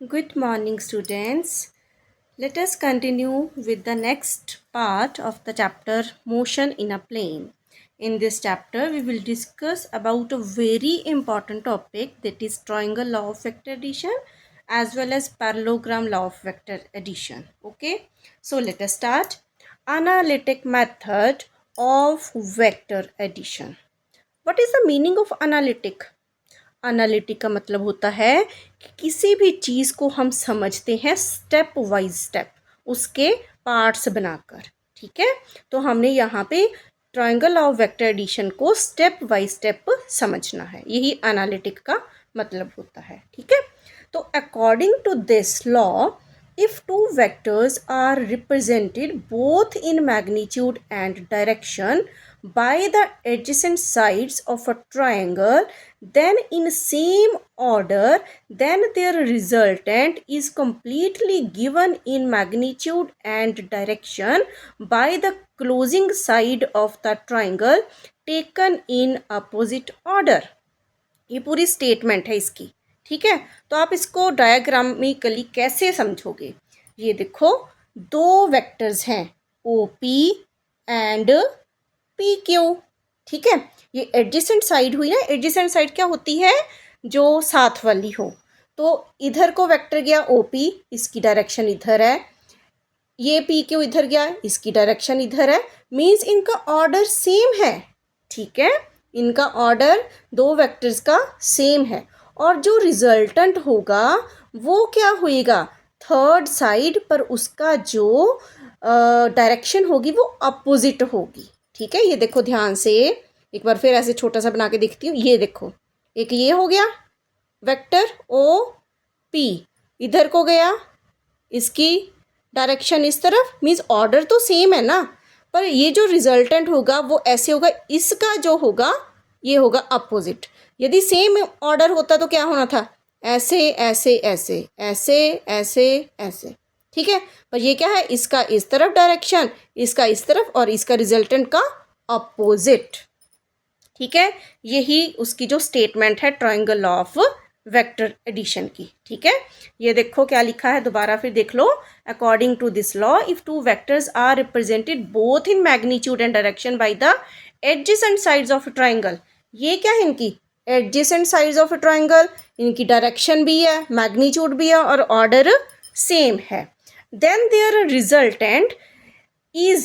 Good morning, students. Let us continue with the next part of the chapter Motion in a Plane. In this chapter, we will discuss about a very important topic, that is triangle law of vector addition as well as parallelogram law of vector addition. Okay, so let us start. Analytic method of vector addition. What is the meaning of analytic? Analytic का मतलब होता है कि किसी भी चीज़ को हम समझते हैं स्टेप वाइज स्टेप, उसके पार्ट्स बनाकर। ठीक है, तो हमने यहाँ पे ट्रायंगल ऑफ वेक्टर एडिशन को स्टेप बाय स्टेप समझना है, यही एनालिटिक का मतलब होता है। ठीक है, तो according to this law, if two vectors are represented both in magnitude and direction by the adjacent sides of a triangle, then in same order, then their resultant is completely given in magnitude and direction by the closing side of the triangle taken in opposite order. ये पूरी statement है इसकी। ठीक है, तो आप इसको डायग्रामिकली कैसे समझोगे? ये देखो, दो वेक्टर्स हैं O P and P Q. ठीक है, ये एडजेसेंट साइड हुई ना। एडजेसेंट साइड क्या होती है? जो साथ वाली हो। तो इधर को वेक्टर गया ओ पी, इसकी डायरेक्शन इधर है। ये पी क्यू इधर गया, इसकी डायरेक्शन इधर है। मीन्स इनका ऑर्डर सेम है। ठीक है, इनका ऑर्डर दो वेक्टर्स का सेम है, और जो रिजल्टेंट होगा वो क्या होएगा? थर्ड साइड पर उसका जो डायरेक्शन होगी वो अपोजिट होगी। ठीक है, ये देखो ध्यान से, एक बार फिर ऐसे छोटा सा बना के दिखती हूँ। ये देखो, एक ये हो गया वेक्टर ओ पी, इधर को गया, इसकी डायरेक्शन इस तरफ। मीन्स ऑर्डर तो सेम है ना, पर ये जो रिजल्टेंट होगा वो ऐसे होगा, इसका जो होगा ये होगा अपोजिट। यदि सेम ऑर्डर होता तो क्या होना था? ऐसे ऐसे ऐसे ऐसे ऐसे ऐसे। ठीक है, पर ये क्या है? इसका इस तरफ डायरेक्शन, इसका इस तरफ, और इसका रिजल्टेंट का अपोजिट। ठीक है, यही उसकी जो स्टेटमेंट है triangle law of vector addition की। ठीक है, ये देखो क्या लिखा है, दोबारा फिर देख लो। According to this law, if two vectors are represented both in magnitude and direction by the adjacent sides of triangle. ये क्या है? इनकी एडजेसेंट साइड्स ऑफ ट्रायंगल, इनकी डायरेक्शन भी है, मैग्नीट्यूड भी है, और ऑर्डर सेम है। Then their resultant is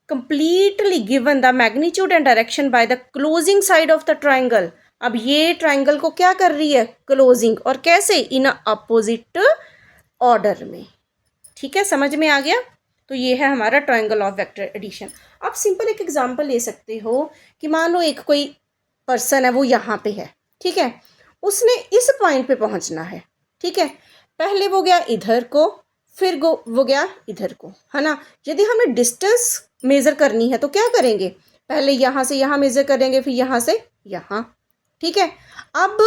completely given the magnitude and direction by the closing side of the triangle. अब ये ट्राइंगल को क्या कर रही है? क्लोजिंग। और कैसे? इन अपोजिट ऑर्डर में। ठीक है, समझ में आ गया? तो ये है हमारा ट्राइंगल ऑफ वेक्टर एडिशन। आप सिंपल एक एग्जांपल ले सकते हो कि मान लो एक कोई पर्सन है, वो यहाँ पे है। ठीक है, उसने इस पॉइंट पे पहुँचना है। ठीक है, पहले वो गया इधर को, फिर वो गया इधर को, है ना। यदि हमें डिस्टेंस मेज़र करनी है तो क्या करेंगे? पहले यहाँ से यहाँ मेज़र करेंगे, फिर यहाँ से यहाँ। ठीक है, अब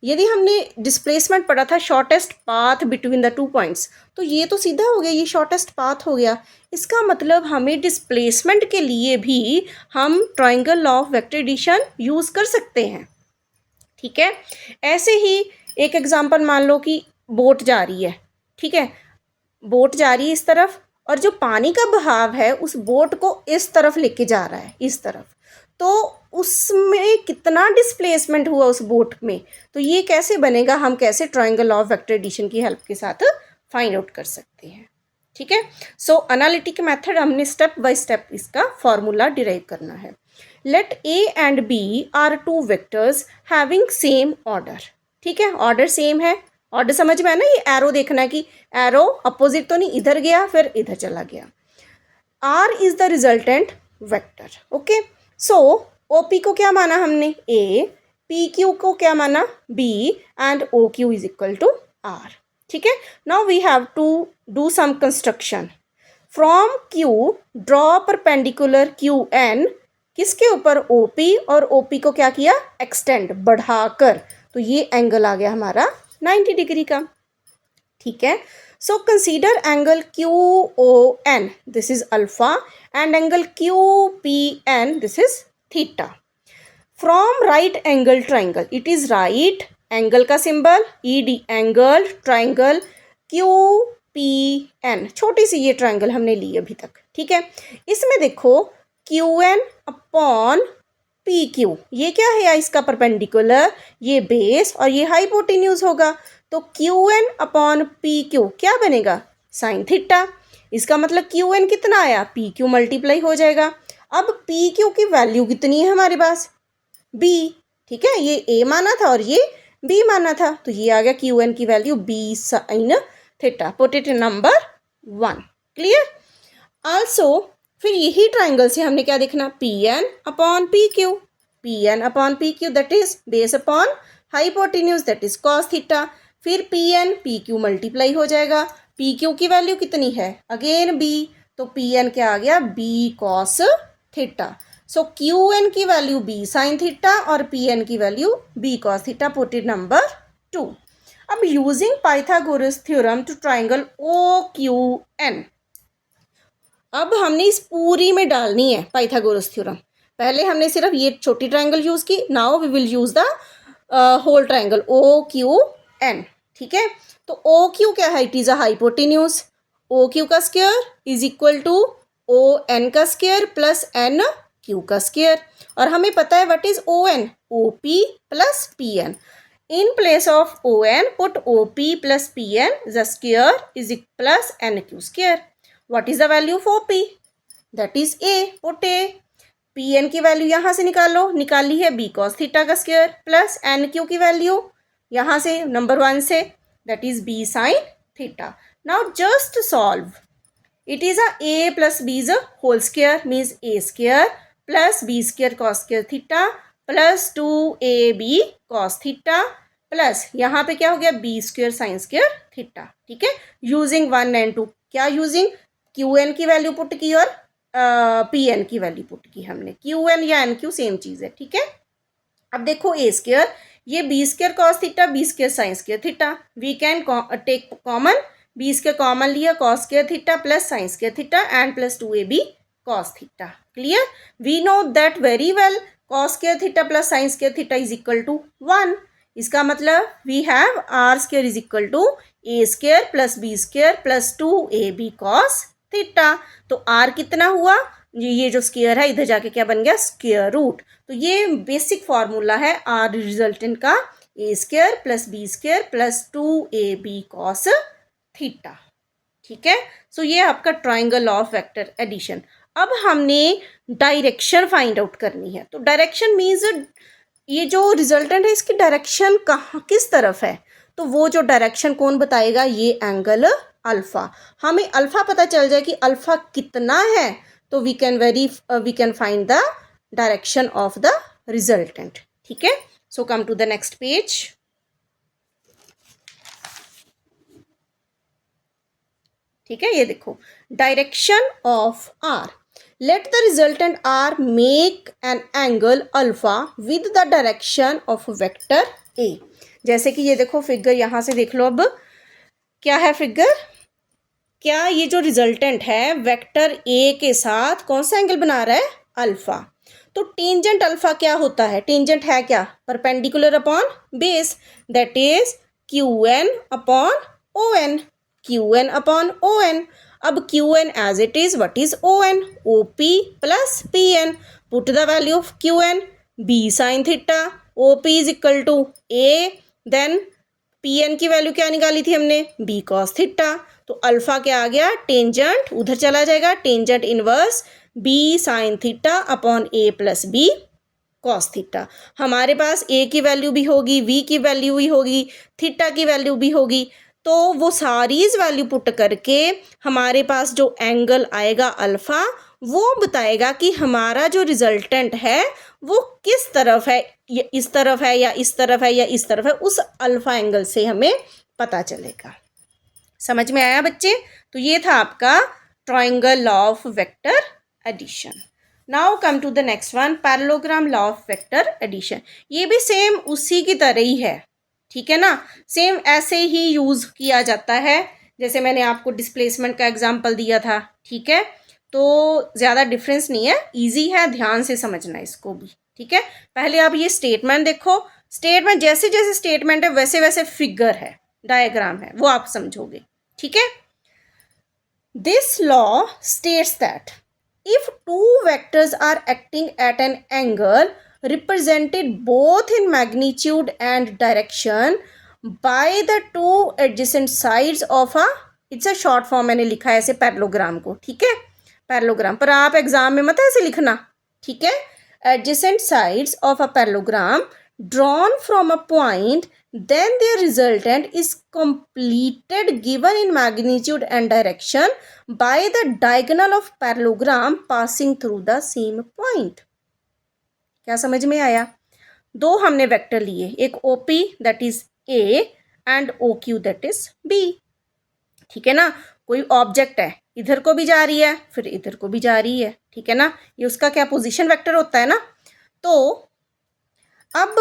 यदि हमने डिस्प्लेसमेंट पढ़ा था shortest path between the two points, तो ये तो सीधा हो गया, ये शॉर्टेस्ट पाथ हो गया। इसका मतलब हमें डिस्प्लेसमेंट के लिए भी हम triangle law of vector addition use कर सकते हैं। ठीक है, ऐसे ही एक एग्जांपल मान लो कि बोट जा रही है। ठीक है, बोट जा रही है इस तरफ, और जो पानी का बहाव है उस बोट को इस तरफ लेके जा रहा है, इस तरफ। तो उसमें कितना डिस्प्लेसमेंट हुआ उस बोट में, तो ये कैसे बनेगा? हम कैसे triangle law of vector addition की हेल्प के साथ फाइंड आउट कर सकते हैं। ठीक है, सो एनालिटिक मेथड हमने स्टेप बाय स्टेप इसका फॉर्मूला डिराइव करना है। Let A and B are two vectors having same order. ठीक है, ऑर्डर सेम है। ऑर्डर समझ में है ना? ये एरो देखना है कि एरो अपोजिट तो नहीं, इधर गया फिर इधर चला गया। R is the resultant vector. Okay, so O P को क्या माना हमने? ए। पी क्यू को क्या माना? B. And O Q is equal to R. ठीक है, now we have to do some construction. From Q draw perpendicular Q N. किसके ऊपर? O P. और ओ पी को क्या किया? एक्सटेंड, बढ़ाकर। तो ये एंगल आ गया हमारा 90 डिग्री का। ठीक है, so consider angle Q O N, this is alpha, and angle Q P N, this is theta. From right angle triangle, it is right angle का symbol E D, angle triangle Q P N, छोटी सी ये triangle हमने ली अभी तक, ठीक है। इसमें देखो Q N upon P Q, ये क्या है इसका परपेंडिकुलर, ये बेस और ये हाइपोटेन्यूज होगा। तो Q N upon P Q क्या बनेगा, साइन थीटा। इसका मतलब क्यू एन कितना आया, पी क्यू मल्टीप्लाई हो जाएगा। अब पी क्यू की वैल्यू कितनी है हमारे पास, बी, ठीक है। ये ए माना था और ये बी माना था, तो ये आ गया क्यू एन की value B sine theta. Put it number 1, clear. Also फिर यही ट्राइंगल से हमने क्या देखना, P N upon P Q, P N upon P Q that is base upon hypotenuse that is cos theta. फिर P N P Q multiply हो जाएगा, P Q की वैल्यू कितनी है, अगेन बी, तो पी एन क्या आ गया, B cos theta. So Q N की वैल्यू बी साइन थीटा और पी एन की value B cos theta. Put it number 2। अब using Pythagoras theorem to triangle O Q N, अब हमने इस पूरी में डालनी है पाइथागोरस थ्योरम। पहले हमने सिर्फ ये छोटी ट्राइंगल यूज की, now we will use the whole triangle O Q N, ठीक है। तो ओ क्यू क्या है, it is a hypotenuse, O Q का square is equal to O N का स्क्वायर प्लस एन क्यू का स्क्वायर। और हमें पता है what is O N, O P plus P N. In place of ON, put OP plus PN, the square is plus NQ square. What is the value of OP? That is A. Put A. PN की value यहाँ से निकालो, निकाली है B cos theta का square plus NQ की value यहाँ से नंबर 1 से, that is B sin theta. Now just solve. It is a A plus B is a whole square means A square plus B square cos square theta plus 2AB cos theta plus यहाँ पे क्या हो गया, B square sine square theta, ठीक है। Using 1 and 2, क्या using, Q N की value put की और पी एन की वैल्यू पुट की हमने, क्यू एन या एन क्यू सेम चीज़ है, ठीक है। अब देखो ए स्क्वेयर, ये B square cos theta, B square sine square theta, we can take common, B square common लिया, cos square theta plus sine square theta and plus 2AB cos theta, clear. We know that very well, cos square theta plus sine square theta is equal to 1। इसका मतलब we have R square is equal to A square plus B square plus 2AB cos theta. तो R कितना हुआ, ये जो square है इधर जाके क्या बन गया, स्क्वेयर रूट। तो ये बेसिक फॉर्मूला है आर रिजल्टेंट का, A square plus B square plus 2AB cos theta, ठीक है। सो ये आपका ट्राइंगल ऑफ वेक्टर एडिशन। अब हमने डायरेक्शन फाइंड आउट करनी है। तो डायरेक्शन मीन्स ये जो रिजल्टेंट है इसकी डायरेक्शन कहाँ किस तरफ है, तो वो जो डायरेक्शन कौन बताएगा, ये एंगल अल्फा। हमें अल्फा पता चल जाए कि अल्फा कितना है, तो we can find the direction of the resultant, ठीक है। So come to the next page. ठीक है, ये देखो direction of R, let the resultant R make an angle alpha with the direction of vector A. जैसे कि ये देखो फिगर, यहाँ से देख लो, अब क्या है फिगर, क्या ये जो रिजल्टेंट है वेक्टर ए के साथ कौन सा एंगल बना रहा है, अल्फा। तो टेंजेंट अल्फा क्या होता है, टेंजेंट है क्या, perpendicular upon base, that is Q N upon O N, Q N upon O N. अब Q N as it is, what is O N, O P plus P N. Put the value of Q N, B sine theta, O P is equal to A, then P N की value क्या निकाली थी हमने, B cos theta. तो alpha क्या आ गया, tangent उधर चला जाएगा, tangent inverse B sine theta upon A plus B cos theta. हमारे पास ए की वैल्यू भी होगी, वी की वैल्यू भी होगी, थीटा की वैल्यू भी होगी, तो वो सारी वैल्यू पुट करके हमारे पास जो एंगल आएगा अल्फा, वो बताएगा कि हमारा जो रिजल्टेंट है वो किस तरफ है, या इस तरफ है या इस तरफ है या इस तरफ है, उस अल्फा एंगल से हमें पता चलेगा। समझ में आया बच्चे। तो ये था आपका triangle law of vector addition. Now come to the next one, parallelogram law of vector addition. ये भी सेम उसी की तरह ही है, ठीक है ना, सेम ऐसे ही यूज़ किया जाता है जैसे मैंने आपको डिस्प्लेसमेंट का एग्जांपल दिया था, ठीक है। तो ज़्यादा डिफरेंस नहीं है, इजी है, ध्यान से समझना इसको भी, ठीक है। पहले आप ये स्टेटमेंट देखो, स्टेटमेंट जैसे जैसे स्टेटमेंट है वैसे वैसे फिगर है, डायग्राम है, वो आप समझोगे, ठीक है. This law states that if two vectors are acting at an angle represented both in magnitude and direction by the two adjacent sides of a, it's a short form मैंने लिखा है ऐसे पैरेललोग्राम को, ठीक है, पैरेललोग्राम, पर आप exam में मत ऐसे लिखना, ठीक है. Adjacent sides of a parallelogram drawn from a point, then their resultant is completed given in magnitude and direction by the diagonal of parallelogram passing through the same point. क्या समझ में आया? दो हमने वेक्टर लिए, एक OP that is A and OQ that is B. ठीक है ना. कोई ऑब्जेक्ट है, इधर को भी जा रही है फिर इधर को भी जा रही है, ठीक है ना. ये उसका क्या पोजीशन वेक्टर होता है ना. तो अब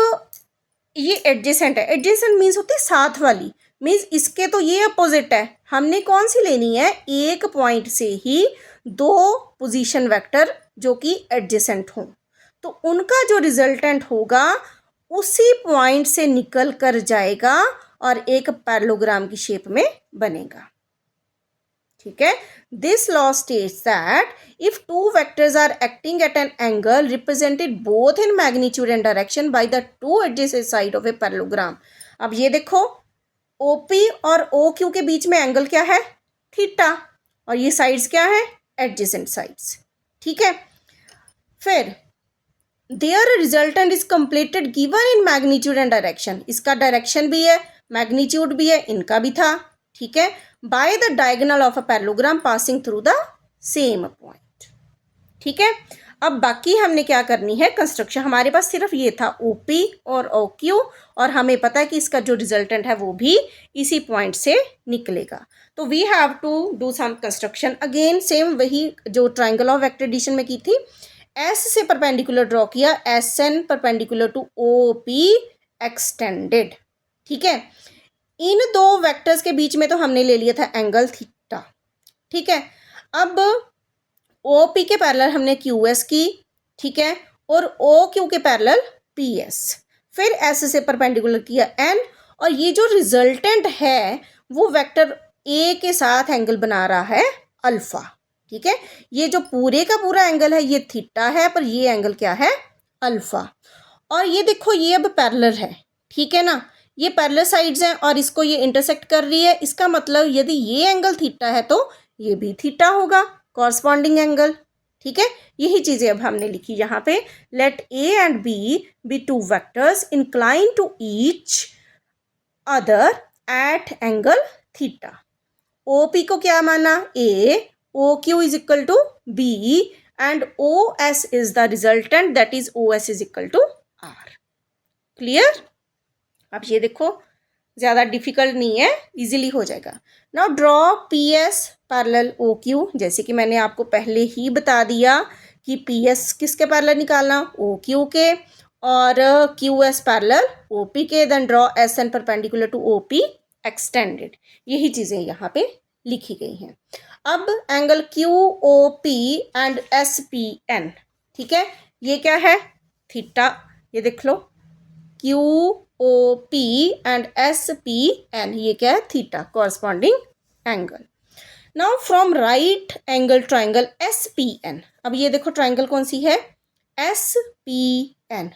ये एडजेसेंट है, एडजेसेंट मीन्स होती है साथ वाली, मीन्स इसके तो ये अपोजिट है. हमने कौन सी लेनी है, एक पॉइंट से ही दो पोजीशन वेक्टर जो कि एडजेसेंट हों, तो उनका जो रिजल्टेंट होगा उसी पॉइंट से निकल कर जाएगा और एक पैरेललोग्राम की शेप में बनेगा. ठीक है. This law states that if two vectors are acting at an angle represented both in magnitude and direction by the two adjacent side of a parallelogram. अब ये देखो OP और OQ के बीच में एंगल क्या है, थीटा, और ये साइड्स क्या है, एडजेसेंट साइड्स. ठीक है. फिर their resultant is completed given in magnitude and direction, इसका डायरेक्शन भी है मैग्नीट्यूड भी है, इनका भी था. ठीक है. By the diagonal of a parallelogram passing through the same point. ठीक है. अब बाकी हमने क्या करनी है, कंस्ट्रक्शन. हमारे पास सिर्फ ये था OP और OQ, और हमें पता है कि इसका जो रिजल्टेंट है वो भी इसी पॉइंट से निकलेगा. तो we have to do some construction again, same वही जो ट्राइंगल ऑफ वेक्टर एडिशन में की थी. S से परपेंडिकुलर ड्रॉ किया, SN perpendicular to OP extended. ठीक है. इन दो वेक्टर्स के बीच में तो हमने ले लिया था एंगल थीटा. ठीक है. अब OP के पैरेलल हमने QS की, ठीक है, और OQ के पैरेलल PS. फिर S से परपेंडिकुलर किया N, और ये जो रिजल्टेंट है वो वेक्टर A के साथ एंगल बना रहा है अल्फा. ठीक है. ये जो पूरे का पूरा एंगल है ये थीटा है, पर ये एंगल क्या है, अल्फा. और ये देखो ये अब पैरेलल है. ठीक है ना. ये पैरेलल साइड्स हैं और इसको ये इंटरसेक्ट कर रही है. इसका मतलब यदि ये एंगल थीटा है तो ये भी थीटा होगा, कॉरस्पॉन्डिंग एंगल. ठीक है. यही चीज़ें अब हमने लिखी यहाँ पे. Let A and B be two vectors inclined to each other at angle theta. OP को क्या माना, A, OQ is equal to B and OS is the resultant that is OS is equal to R. Clear. अब ये देखो ज़्यादा difficult नहीं है, easily हो जाएगा. Now draw PS parallel OQ. जैसे कि मैंने आपको पहले ही बता दिया कि PS किसके पैरेलल निकालना, OQ के, और QS पैरेलल OP के. Then draw SN perpendicular to OP extended. यही चीज़ें यहाँ पे लिखी गई हैं. अब एंगल QOP एंड SPN. ठीक है. ये क्या है, थीटा. ये देख लो QOP एंड SPN, ये क्या है, theta, corresponding angle. Now from right angle triangle SPN. अब ये देखो ट्राइंगल कौन सी है, SPN.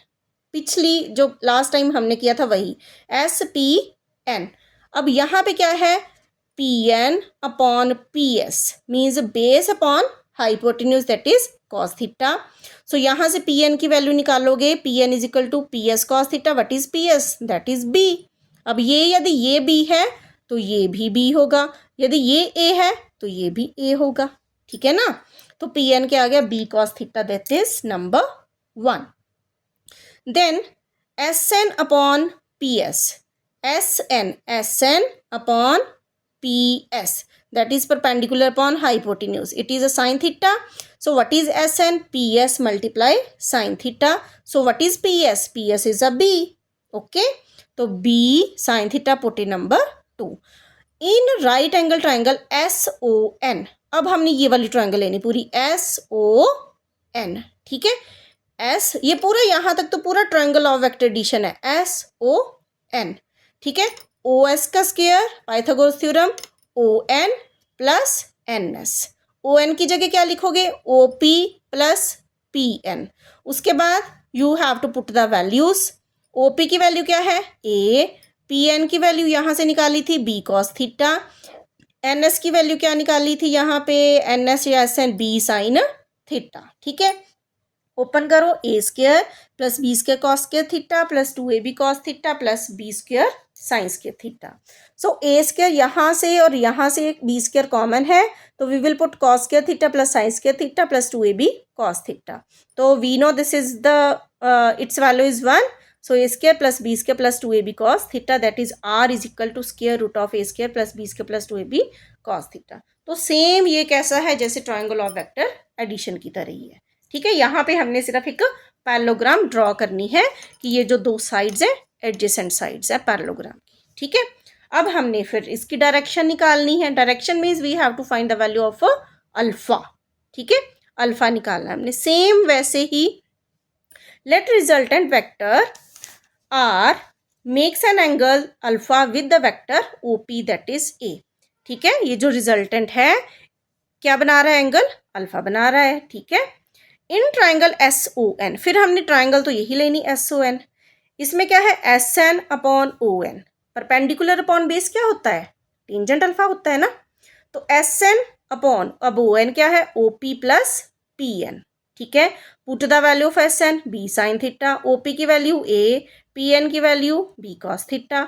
पिछली जो लास्ट टाइम हमने किया था वही SPN. अब यहाँ पे क्या है, PN upon PS means base upon hypotenuse that is cos theta. So यहाँ से PN की वैल्यू निकालोगे, PN is equal to PS cos theta. What is PS, that is B. अब ये यदि ये B है तो ये भी B होगा, यदि ये A है तो ये भी A होगा. ठीक है ना. तो PN क्या आ गया, B cos theta, that is number 1. Then SN upon PS, SN upon PS, that is perpendicular upon hypotenuse. It is a sin theta. So what is SN? PS multiply sin theta. So what is PS? PS is a B. Okay. तो B sin theta put in number 2. In right angle triangle SON. अब हमने ये वाली triangle लेनी पूरी SON. ठीक है. S ये पूरा यहाँ तक तो पूरा ट्राइंगल ऑफ वेक्टर एडिशन है SON. ठीक है. OS का square Pythagoras theorem, O N plus N S. O N की जगह क्या लिखोगे, O P plus P N. उसके बाद you have to put the values. O P की वैल्यू क्या है, ए, पी एन की वैल्यू यहाँ से निकाली थी B cos theta, N S की वैल्यू क्या निकाली थी यहाँ पे, एन एस या S N B sine theta. ठीक है, ओपन करो, A square plus B square cos square theta plus 2ab cos theta plus B square sine square theta. So A square यहाँ से और यहाँ से एक बी स्क्र कॉमन है, तो we will put cos square theta plus sine square theta plus 2ab cos theta. तो we know this is the it's value is 1, so a square plus b square plus 2ab cos theta, that is r is equal to square root of a square plus b square plus 2ab cos theta। तो same ये कैसा है, जैसे triangle of vector addition की तरह ही है। ठीक है, यहाँ पे हमने सिर्फ एक पैरेललोग्राम ड्रॉ करनी है कि ये जो दो साइड्स है एडजेसेंट साइड्स है पैरेललोग्राम की। ठीक है, अब हमने फिर इसकी डायरेक्शन निकालनी है। Direction means we have to find the value of alpha. ठीक है, अल्फा निकालना है हमने। सेम वैसे ही let resultant vector R makes an angle alpha with the vector OP that is A। ठीक है, ये जो रिजल्टेंट है क्या बना रहा है, एंगल अल्फा बना रहा है। ठीक है, इन ट्राइंगल SON, फिर हमने ट्राइंगल तो यही लेनी SON। इसमें क्या है, SN upon ON, perpendicular upon base क्या होता है, टेंजेंट अल्फा होता है ना। तो SN अपॉन, अब ON क्या है, OP प्लस PN। ठीक है, put the value of SN B sine theta, OP की वैल्यू A, PN की वैल्यू बी कॉस थीटा।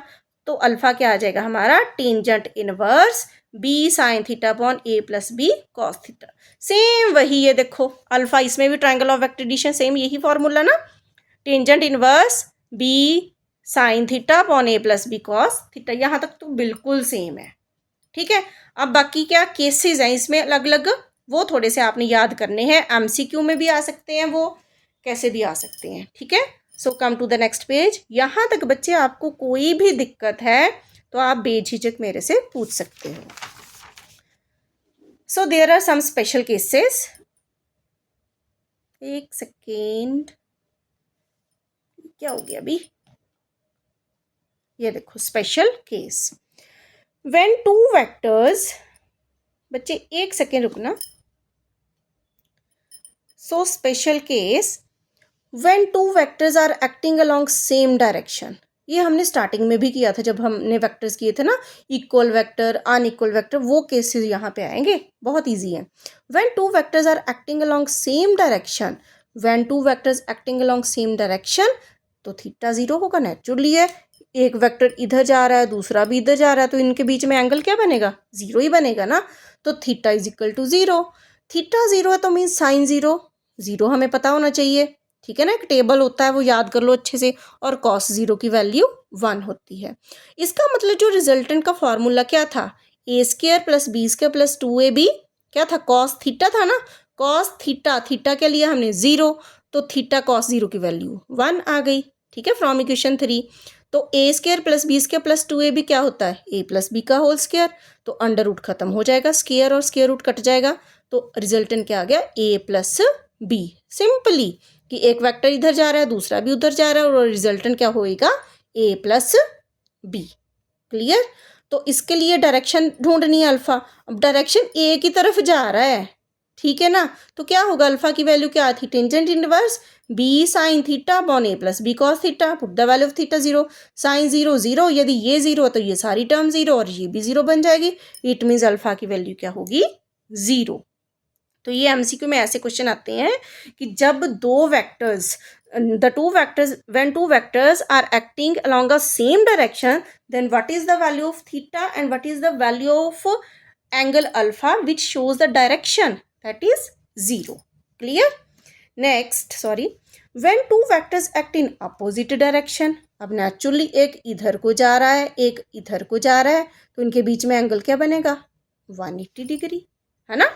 तो अल्फा क्या आ जाएगा हमारा, tangent inverse B sine theta upon A plus B cos theta. Same वही, ये देखो अल्फा, इसमें भी triangle of vector addition same यही फॉर्मूला ना, tangent inverse B sine theta upon A plus B cos theta. यहाँ तक तो बिल्कुल सेम है। ठीक है, अब बाकी क्या केसेस हैं इसमें अलग अलग, वो थोड़े से आपने याद करने हैं, एमसीक्यू में भी आ सकते हैं, वो कैसे भी आ सकते हैं। ठीक है, so come to the next page. यहाँ तक बच्चे आपको कोई भी दिक्कत है तो आप बेझिझक मेरे से पूछ सकते हो। So there are some special cases. एक सेकेंड, क्या हो गया अभी, ये देखो special case. When two vectors, बच्चे एक सेकेंड रुकना। So special case when two vectors are acting along same direction, ये हमने स्टार्टिंग में भी किया था जब हमने वेक्टर्स किए थे ना, इक्वल वेक्टर अनइक्वल वेक्टर, वो केसेस यहाँ पे आएंगे, बहुत इजी है। When two vectors are acting along same direction, when two vectors acting along same direction, तो थीटा जीरो होगा, नेचुरली है। एक वेक्टर इधर जा रहा है दूसरा भी इधर जा रहा है, तो इनके बीच में एंगल क्या बनेगा, जीरो ही बनेगा ना। तो theta is equal to zero. Theta zero है तो मीन साइन जीरो, जीरो हमें पता होना चाहिए। ठीक है ना, एक टेबल होता है वो याद कर लो अच्छे से, और कॉस जीरो की वैल्यू 1 होती है। इसका मतलब जो रिजल्टेंट का फॉर्मूला क्या था, A square plus B square plus 2ab, क्या था, कॉस थीटा था ना। कॉस थीटा, थीटा के लिए हमने 0, तो थीटा कॉस जीरो की वैल्यू 1 आ गई। ठीक है, फ्रॉम इक्वेशन 3। तो A square plus B square plus 2ab क्या होता है, ए प्लस बी का होल स्क्र, तो अंडर रूट खत्म हो जाएगा, स्क्र और स्क्र रूट कट जाएगा, तो रिजल्टेंट क्या आ गया, ए प्लस बी। सिंपली कि एक वेक्टर इधर जा रहा है दूसरा भी उधर जा रहा है, और रिजल्टेंट क्या होएगा, ए प्लस बी। क्लियर। तो इसके लिए डायरेक्शन ढूंढनी है अल्फा। अब डायरेक्शन ए की तरफ जा रहा है, ठीक है ना, तो क्या होगा, अल्फा की वैल्यू क्या थी, tangent inverse B sine theta upon A plus B cos theta, put the value of theta 0, sine 0 0, यदि ये 0 है तो ये सारी टर्म 0 और ये भी 0 बन जाएगी। इट मीन्स अल्फा की वैल्यू क्या होगी, 0। तो ये एमसीक्यू में ऐसे क्वेश्चन आते हैं कि जब दो vectors, the two vectors, when two vectors are acting along a same direction, then what is the value of theta and what is the value of angle alpha which shows the direction, that is 0। Clear. Next, sorry, when two vectors act in opposite direction, अब naturally एक इधर को जा रहा है एक इधर को जा रहा है, तो इनके बीच में एंगल क्या बनेगा, 180 डिग्री, है ना।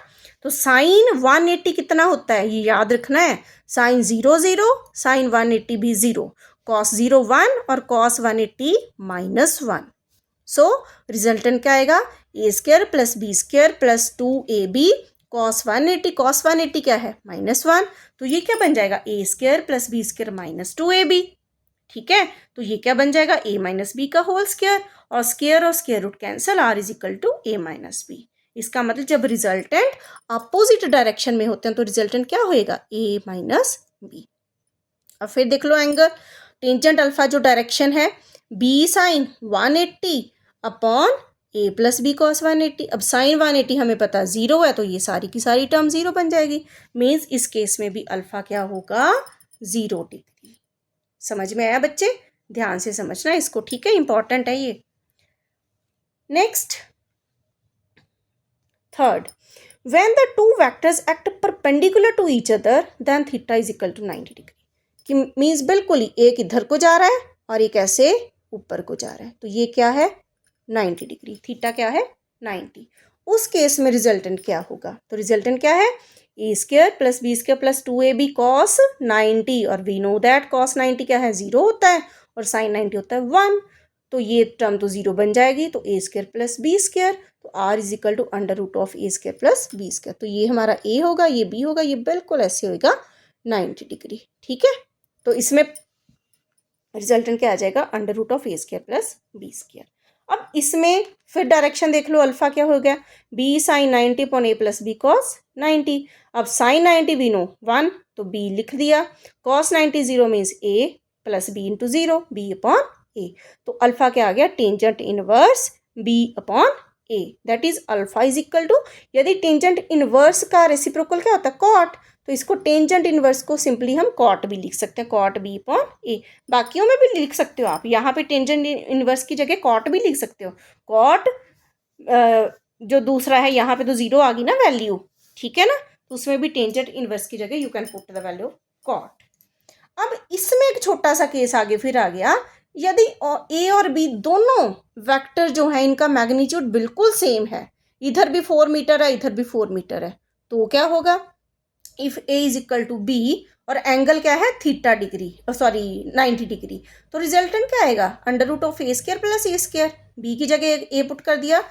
तो साइन 180 कितना होता है, ये याद रखना है, साइन 0 0, साइन 180 भी 0, कॉस 0 1 और कॉस 180 -1। सो रिजल्टेंट क्या आएगा, A square plus B square plus 2ab cos 180, cos 180 क्या है, -1, तो ये क्या बन जाएगा, A square plus B square -2ab। ठीक है, तो ये क्या बन जाएगा, a माइनस बी का होल स्क्वायर, और square root cancel, r is equal to a minus B. इसका मतलब जब रिजल्टेंट अपोजिट डायरेक्शन में होते हैं तो रिजल्टेंट क्या होएगा, a माइनस बी। अब फिर देख लो एंगल, टेंजेंट अल्फा जो डायरेक्शन है b sine 180 upon a plus B cos 180। अब साइन 180 हमें पता 0 है, तो ये सारी की सारी टर्म 0 बन जाएगी। मीन्स इस केस में भी अल्फा क्या होगा, 0 डिग्री। समझ में आया बच्चे, ध्यान से समझना इसको, ठीक है, इंपॉर्टेंट है ये। Next third, when the two vectors act perpendicular to each other then theta is equal to 90 degree. कि मीन्स बिल्कुल ही एक इधर को जा रहा है और एक ऐसे ऊपर को जा रहा है, तो ये क्या है 90 डिग्री, थीटा क्या है 90। उस केस में रिजल्टेंट क्या होगा, तो रिजल्टेंट क्या है, A square plus B square plus 2ab cos 90, और वी नो दैट कॉस 90 क्या है 0 होता है और साइन 90 होता है 1, तो ये टर्म तो 0 बन जाएगी, तो A square plus B square, तो R is equal to under root of A square plus B square, तो ये हमारा ए होगा, ये बी होगा, ये बिल्कुल ऐसे होगा 90 डिग्री। ठीक है, तो इसमें रिजल्टेंट क्या आ जाएगा, under root of A square plus B square. अब इसमें फिर डायरेक्शन देख लो, अल्फा क्या हो गया, B sign 90 upon A plus B cos 90। अब साइन 90 बी नो 1, तो बी लिख दिया, cos 90 0 means A plus B into 0, B upon A, तो अल्फा क्या आ गया, tangent inverse B upon A, that is alpha is equal to, यदि tangent inverse का रेसिप्रोकल क्या होता है कॉट, तो इसको टेंजेंट इनवर्स को सिंपली हम कॉट भी लिख सकते हैं, कॉट बी अपॉन ए। बाकियों में भी लिख सकते हो आप, यहाँ पे टेंजेंट इनवर्स की जगह कॉट भी लिख सकते हो, कॉट जो दूसरा है यहाँ पे तो 0 आ गई ना वैल्यू, ठीक है ना, तो उसमें भी टेंजेंट इनवर्स की जगह you can put the value cot. अब इसमें एक छोटा सा केस आगे फिर आ गया, यदि ए और बी दोनों वेक्टर जो है इनका मैग्नीट्यूड बिल्कुल सेम है, इधर भी 4 मीटर है इधर भी 4 मीटर है, तो क्या होगा, if A is equal to B और एंगल क्या है थीटा डिग्री, सॉरी 90 डिग्री, तो रिजल्टेंट क्या आएगा, under root of A square plus A square, B की जगह ए पुट कर दिया,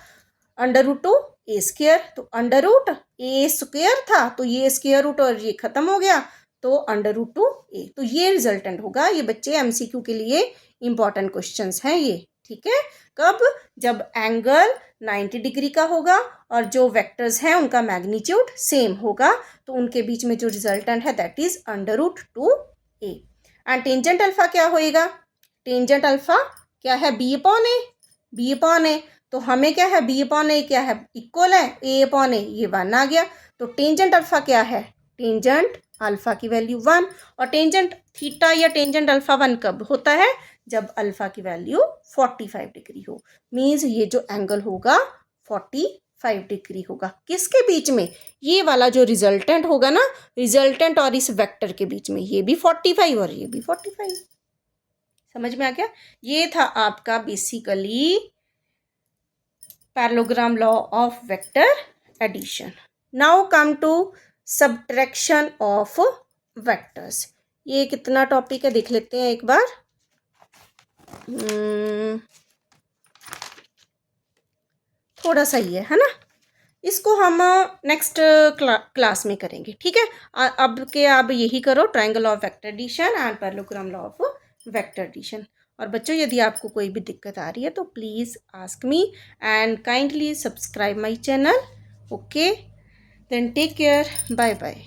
under root two A square, तो अंडर रूट ए स्क्वायर था तो ये स्क्वायर रूट और ये खत्म हो गया, तो अंडर रूट टू ए, तो ये रिजल्टेंट होगा। ये बच्चे एमसीक्यू के लिए इंपॉर्टेंट क्वेश्चंस हैं ये, ठीक है, कब, जब एंगल 90 डिग्री का होगा और जो वेक्टर्स हैं उनका मैग्नीट्यूड सेम होगा, तो उनके बीच में जो रिजल्टेंट है that is under root two A. And tangent alpha क्या होएगा, टेंजेंट अल्फा क्या है B upon A, B upon A, तो हमें क्या है बी अपॉन ए क्या है इक्वल है ए अपॉन ए, ये 1 आ गया, तो टेंजेंट अल्फा क्या है, टेंजेंट अल्फा की वैल्यू 1, और टेंजेंट थीटा या टेंजेंट अल्फा 1 कब होता है, जब अल्फा की वैल्यू 45 डिग्री हो, मीन्स ये जो एंगल होगा 45 डिग्री होगा, किसके बीच में, ये वाला जो रिजल्टेंट होगा ना, रिजल्टेंट और इस वेक्टर के बीच में, ये भी 45 और ये भी 45। समझ में आ गया, ये था आपका basically parallelogram law of vector addition. Now come to subtraction of vectors. ये कितना टॉपिक है देख लेते हैं एक बार, थोड़ा सा ही है ना, इसको हम नेक्स्ट क्लास में करेंगे, ठीक है। अब के आप यही करो, triangle of vector addition and parallelogram law of vector addition. और बच्चों यदि आपको कोई भी दिक्कत आ रही है तो please ask me and kindly subscribe my channel, okay, then take care, bye bye.